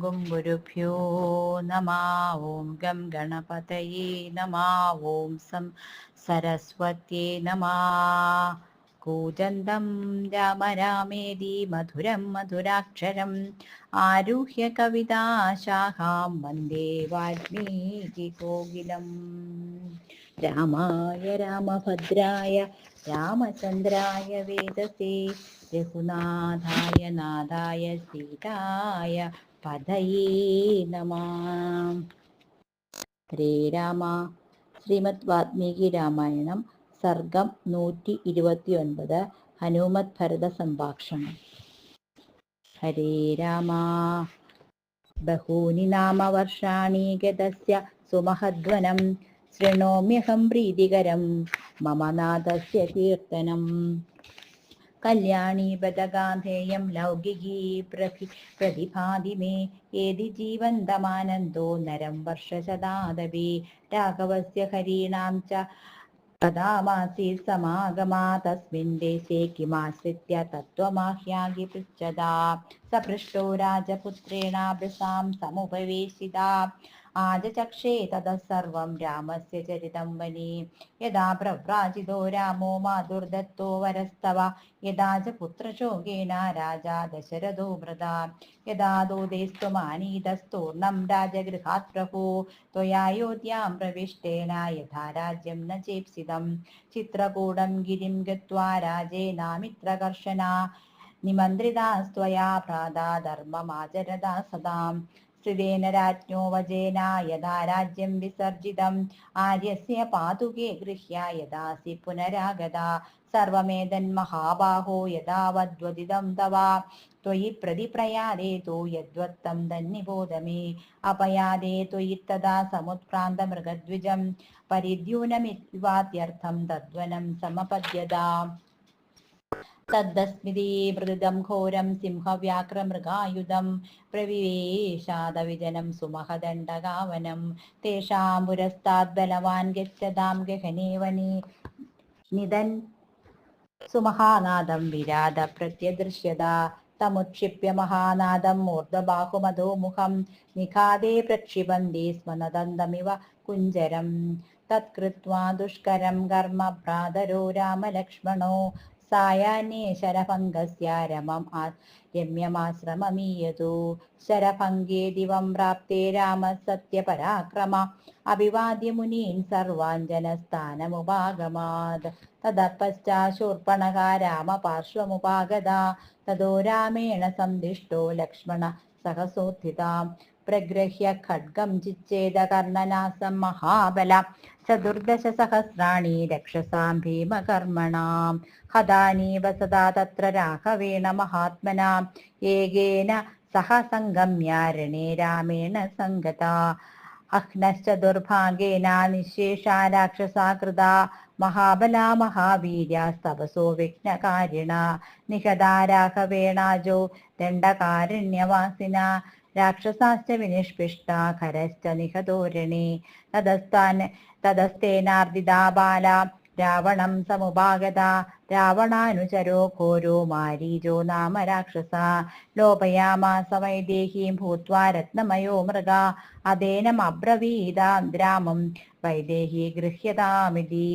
ഗും ഗുരുഭ്യോ നമഃ. ഓം ഗം ഗണപതയേ നമഃ. ഓം സം സരസ്വത്യേ നമഃ. കൂജന്തം രാമ രാമേതി മധുരം മധുരാക്ഷരം ആരുഹ്യ കവിതാശാഖാം വന്ദേ വാൽമീകികോകിലം. രാമായ രാമഭദ്രായ രാമചന്ദ്രായ വേദസേ രഘുനാഥായ നാഥായ സീതായ പതയേ നമഃ. ഹരേ രാമ. ശ്രീമദ് വാൽമീകി രാമായണം സർഗം 129. ഹനുമത് ഭരത സംഭാഷണം. ഹരേ രാമ. ബഹൂനി നാമവർഷാണി ഗതസ്യ സുമഹധ്വനം ശൃണോമ്യഹം പ്രീതികരം മമ നാഥസ്യ കീർത്തനം. കല്യാണി ബദഗാന്ധേയം ലൗകികീ പ്രതിഭാതി മേ ഏതി ജീവന്തമാനന്ദോ നരം വർഷശതാദപി രാഘവസ്യ ഹരീണാം ച കഥാമാസി സമാഗമാ തസ്മിൻ ദേശേ കിമാശ്രിത്യ തത്വമാഹ്യാഗി പൃച്ഛതാ സപൃഷ്ടോ രാജപുത്രേണ വൃഷാം സമുപവേശിതാ ആജചക്ഷേ തതഃ സർവം രാമസ്യ ചരിതം വനേ യഥാ പ്രവ്രാജിതോ രാമോ മാതുർദത്തോ വരസ്തവ യഥാ ച പുത്രശോകേന രാജാ ദശരഥോ മൃതാ യഥാ ദൂതേസ്ത്വമാനീതസ്തൂർണം രാജഗൃഹാത് പ്രഭോ ത്വയായോധ്യാം പ്രവിഷ്ടേന യഥാ രാജ്യം ന ചേപ്സിതം ചിത്രകൂടം ഗിരിം ഗത്വാ രാജേനാമിത്രകർഷണാ നിമന്ത്രിതാസ്ത്വയാ ഭ്രാതാ ധർമ്മമാചരതാ സദാം ശ്രിതേന രാജ്ഞോ വജേന യഥാ രാജ്യം വിസർജിതം ആര്യസ്യ പാതുകേ ഗൃഹ്യ യഥാസി പുനരാഗതാ സർവമേതൻ മഹാബാഹോ യഥാവദ്വദിതം തവ ത്വയി പ്രതിപ്രയാദേ തോ യദ്വത്തം തന്നിബോധ മേ അപയാദേ ത്വയി തഥാ സമുത്ക്രാന്ത മൃഗദ്വിജം പരിദ്യൂനമിവാത്യർത്ഥം തദ്വനം സമപദ്യതാ തദ്ദസ്മിതി മൃദം ഘോരം സിംഹവ്യാക്രമൃഗായുധം പ്രവിവേശാദവിജനം സുമഹദണ്ഡകാവനം തേഷാം പുരസ്താദ് ബലവാൻ ഗച്ഛതാം ഗഹനേ വനേ നിദൻ സുമഹാനാദം വിരാത പ്രത്യദൃശ്യത തമുക്ഷിപ്യ മഹാനാദം മൂർധബാഹുമധോമുഖം നിഖാദേ പ്രക്ഷിപന്തി സ്മനദന്തമിവ കുഞ്ചരം തത്കൃത്വാ ദുഷ്കരം കർമ്മ ഭ്രാതരോ രാമലക്ഷ്മണോ സായാഹ്നേ ശരഭംഗസ്യ രമ്യമാശ്രമമീയതു ശരഭംഗേ ദിവം പ്രാപ്തേ രാമ സത്യപരാക്രമ അഭിവാദ്യ മുനീൻ സർവാഞ്ജനസ്ഥാനമുപാഗമാത് തതഃ പശ്ചാത് ശൂർപ്പണഖാ രാമ പാർശ്വമുപാഗതാ തതോ രാമേണ സന്ദിഷ്ടോ ലക്ഷ്മണ സഹസോത്ഥിതാം പ്രഗൃഹ്യ ഖഡ്ഗം ചിച്ഛേദ കർണനാസം മഹാബല ചതുർദശ സഹസ്രാണി രക്ഷസാം ഭീമകർമ്മണാം ഹതാനീവ സദാ തത്ര രാഘവേണ മഹാത്മനാ ഏകേന സഹ സംഗമ്യ രണേ രാമേണ സംഗതാ അഹ്നശ്ച ദുർഭാഗേന നിശേഷാ രാക്ഷസാ കൃതാ മഹാബലാ മഹാവീര്യാസ്തപസോ വിഘ്നകാരിണ നിഹതാ രാഘവേണാജോ ദണ്ഡകാരണ്യവാസിന രാക്ഷസാശ്ച വിനിഷ്പിഷ്ടാ ഖരശ്ച നിഹതോരണേ തതസ്തേനാർദിതാ ബാല രാവണം സമുപാഗത രാവണാനുചരോ ഘോരോ മാരീചോ നാമ രാക്ഷസ ലോപയാമാസ വൈദേഹീം ഭൂത്വാ രത്നമയോ മൃഗ അദേനമബ്രവീതാം രാമം വൈദേഹി ഗൃഹ്യതാമിതി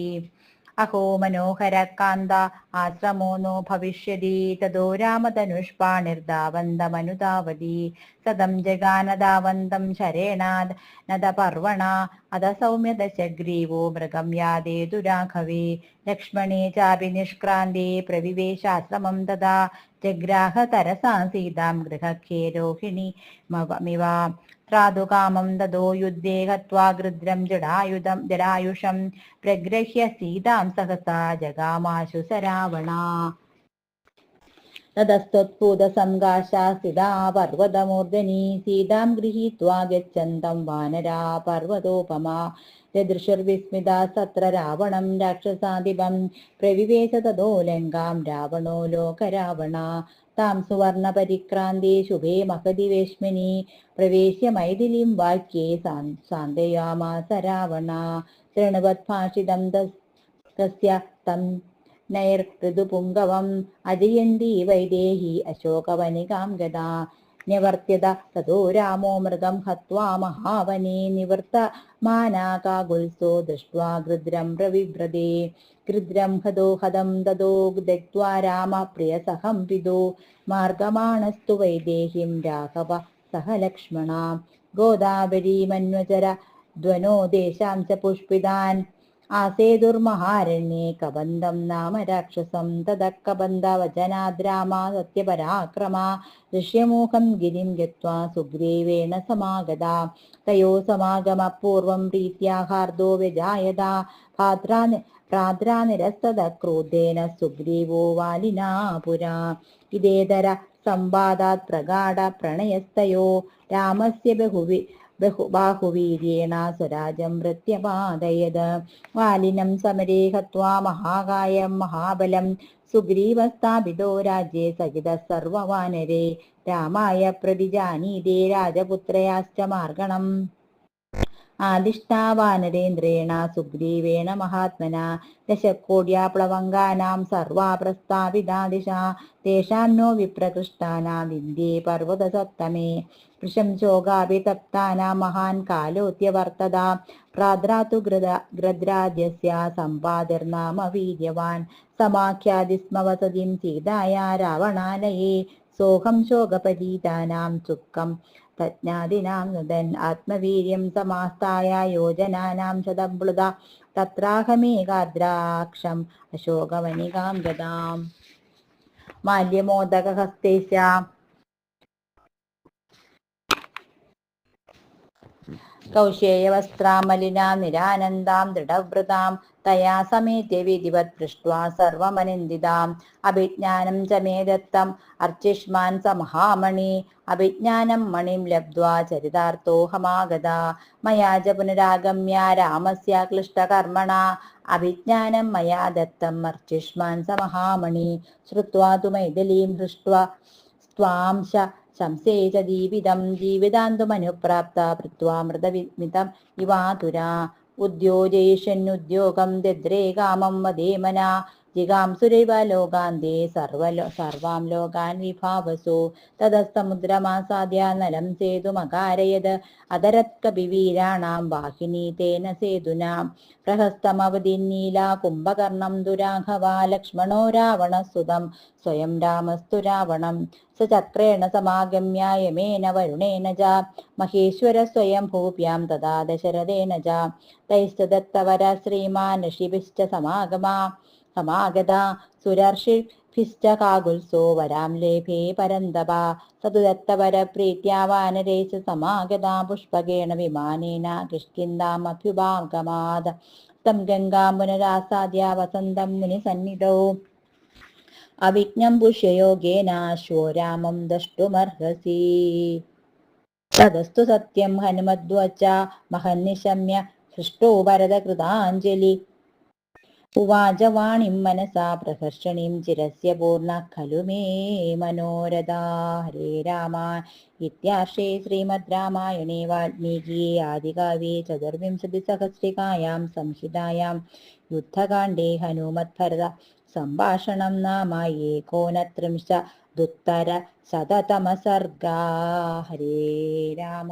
അഹോ മനോഹര കാന്ത ആശ്രമോ നോ ഭവിഷ്യതി തതോ രാമധനുഷ്പാണിർധാവന്തമനുധാവതി സദം ജഗാനധാവന്തം ശരേണാദ് നദപർവണ അത സൗമ്യദശഗ്രീവോ മൃഗം യാദേതു രാഘവേ ലക്ഷ്മണേ ചാപി നിഷ്ക്രാന്തേ പ്രവിവേശാശ്രമം തഥാ ജഗ്രാഹ തരസാ സീതാം ഗൃഹഖേ രോഹിണി മിവ ത്രാതുകാമം തതോ യുദ്ധേ ഹത്വാ ഗൃദ്രം ജടായുഷം പ്രഗ്രഹ്യ സീതാം സഹസാ ജഗാമാശു സരാവണ തതസ്ത്വത്ഭൂതസംഘാശാ സ്ഥിതാ പർവതമൂർധനി സീതാം ഗൃഹീത്വാ ഗച്ഛന്തം വാനരാ പർവതോപമാ ദൃശുർവിസ്മിതാ സത്ര രാവണം രാക്ഷസാധിപം പ്രവിവേശ തതോ ലങ്കാം രാവണോ ലോകരാവണ താം സുവർണ പരിക്രാന്തേ ശുഭേ മഹതി വേശ്മനി പ്രവേശ്യ മൈഥിലീം വാക്യേ സാന്തയാമാസ രാവണ തൃണവത്ഭാഷിതം തസ്യ തം നൈർ ഋതുപുംഗവം അജയന്തി വൈദേഹി അശോകവനികാം ഗദാ നിവർത്യത തതോ രാമോ മൃഗം ഹത്വാ മഹാവനേ നിവർത്തമാനാകാകുൽസോ ദൃഷ്ട്വാ ഗൃദ്രം പ്രവിവ്രതേ ഗൃദ്രം ഹതോ ഹതം തതോ ദഗ്ധ്വാ രാമ പ്രിയസഹം പിതോ മാർഗമാണസ്തു വൈദേഹിം രാഘവ സഹ ലക്ഷ്മണ ഗോദാവരീ മന്വചര ധ്വനോ ദേശാംശ പുഷ്പിതാൻ ആസേതുർമഹാരണ്യേ കബന്ധം നാമ രാക്ഷസം തതഃ കബന്ധവചനാദ്രാമ സത്യപരാക്രമ ഋഷ്യമൂഹം ഗിരിം ഗത്വാ സുഗ്രീവേണ സമാഗതാ തയോ സമാഗമപൂർവം പ്രീത്യാഹാർദോ വ്യജായത ഭ്രാത്രാനിരസ്തത ക്രോധേന സുഗ്രീവോ വാലിനാ പുരാ ഇതേതര സംവാദാത് പ്രഗാഢ പ്രണയസ്തയോ രാമസ്യ ബാഹുവീര്യേണ സ്വരാജം പ്രത്യപാദയത് വാലിനം സമരേ ഹത്വാ മഹാകായം മഹാബലം സുഗ്രീവസ്ഥാപിതോ രാജ്യേ സഹിത സർവവാനരേ രാമായ പ്രതിജാനീതേ രാജപുത്രയാശ്ച മാർഗണം ആദിഷ്ടാവാനരേന്ദ്രേണ സുഗ്രീവേണ മഹാത്മന ദശകോട്യാ പ്ലവങ്കാനാം സർവാ പ്രസ്താവിതാ ദിശ തേഷാം നോ വിപ്രകൃഷ്ടാനാം വിന്ധ്യേ പർവ്വതസത്തമേ പ്രശംസോഗാഭിതപ്താനാം മഹാൻ കാലോത്യവർത്തത പ്രാദ്രാതു ഗൃദ്രാദ്യസ്യ സമ്പാതിർനാമ വീര്യവാൻ സമാഖ്യാതിസ്മ വസതിം സീതായാ രാവണാലയേ സോഹം ശോകപരീതാനാം ചുക്കം തജ്ഞാതിനാം നുദൻ ആത്മവീര്യം സമാസ്തായ യോജനാനാം ശതംപ്ലുത തത്രാഹമേകാദ്രാക്ഷം അശോകവനികാം ഗതാം മാല്യമോദകഹസ്തേശ കൗശേയവസ്ത്രാമലിനാം നിരാനന്ദാം ദൃഢവ്രതാം തയാ സമേത്യ വിധിവത് പൃഷ്ട്വാ സർവമനിന്ദിതാം അഭിജ്ഞാനം ച മേ ദത്തം അർച്ചിഷ്മാൻ സ മഹാമണി അഭിജ്ഞാനം മണിം ലബ്ധ്വാ ചരിതാർത്ഥോഹമാഗത മയാ ച പുനരാഗമ്യ രാമസ്യ ക്ലിഷ്ടകർമ്മണ അഭിജ്ഞാനം മയാ ദത്തം അർച്ചിഷ്മാൻ സ മഹാമണി ശ്രുത്വാ തു മൈഥിലീം ഹൃഷ്ട്വാ സ്ത്വാംശ ശംസേച ജീവിതം ജീവിതാന്തുമനുപ്രാപ്ത പൃഥ്വാ മൃതവിമിതം ഇവാതുരാ ഉദ്യോജയിഷ്യന്നുദ്യോഗം ദദ്രേ കാമം വദേമന ജിഗാംസുരൈവ ലോകാന്തേ സർവാം ലോകാൻ വിഭാവസോ തതസ്സമുദ്രമാസാദ്യ നലം സേതുമകാരയത് അതരത്കപിവീരാണാം വാഹിനി തേന സേതുനാ പ്രഹസ്തമവതിന്നീല കുംഭകർണം ദുരാഘവ ലക്ഷ്മണോ രാവണസുതം സ്വയം രാമസ്തു രാവണം സചക്രേണ സമാഗമ്യ യമേന വരുണേന ച മഹേശ്വര സ്വയം ഭൂപ്യാം തഥാ ദശരഥേന ച തൈശ്ച ദത്തവര ശ്രീമാൻ ഋഷിഭിശ്ച സമാഗത സുരർഷിഭിശ്ച കാകുൽസോ വരാം ലേഭേ പരന്തപ സതു ദത്തവര പ്രീത്യാ വാനരേശ സമാഗത പുഷ്പകേണ വിമാനേന കിഷ്കിന്ധാമഭ്യുപാഗമാത് തം ഗംഗാം പുനരാസാദ്യ വസന്തം മുനിസന്നിധൗ അവിജ്ഞം പുഷ്യയോഗേനാശ്വോ രാമം ദഷ്ടുമർഹസി തദസ്തു സത്യം ഹനുമദ്വച്ച മഹന്നിശമ്യ ഹൃഷ്ടോ ഭരതകൃതാഞ്ജലി ഉവാച വാണിം മനസാ പ്രഹർഷണീം ചിരസ്യ പൂർണ്ണ ഖലു മേ മനോരഥാ ഹരേ രാമ ഇത്യാർഷേ ശ്രീമദ് രാമായണേ വാൽമീകിയേ ആദികാവ്യേ ചതുർവിംശതിസഹസ്രികായാം സംഹിതായാം യുദ്ധകാണ്ഡേ ഹനുമദ്ഭരത സംഭാഷണം നാമ ഏകോനത്രിംശദുത്തര ശതതമ സർഗാ. ഹരേ രാമ.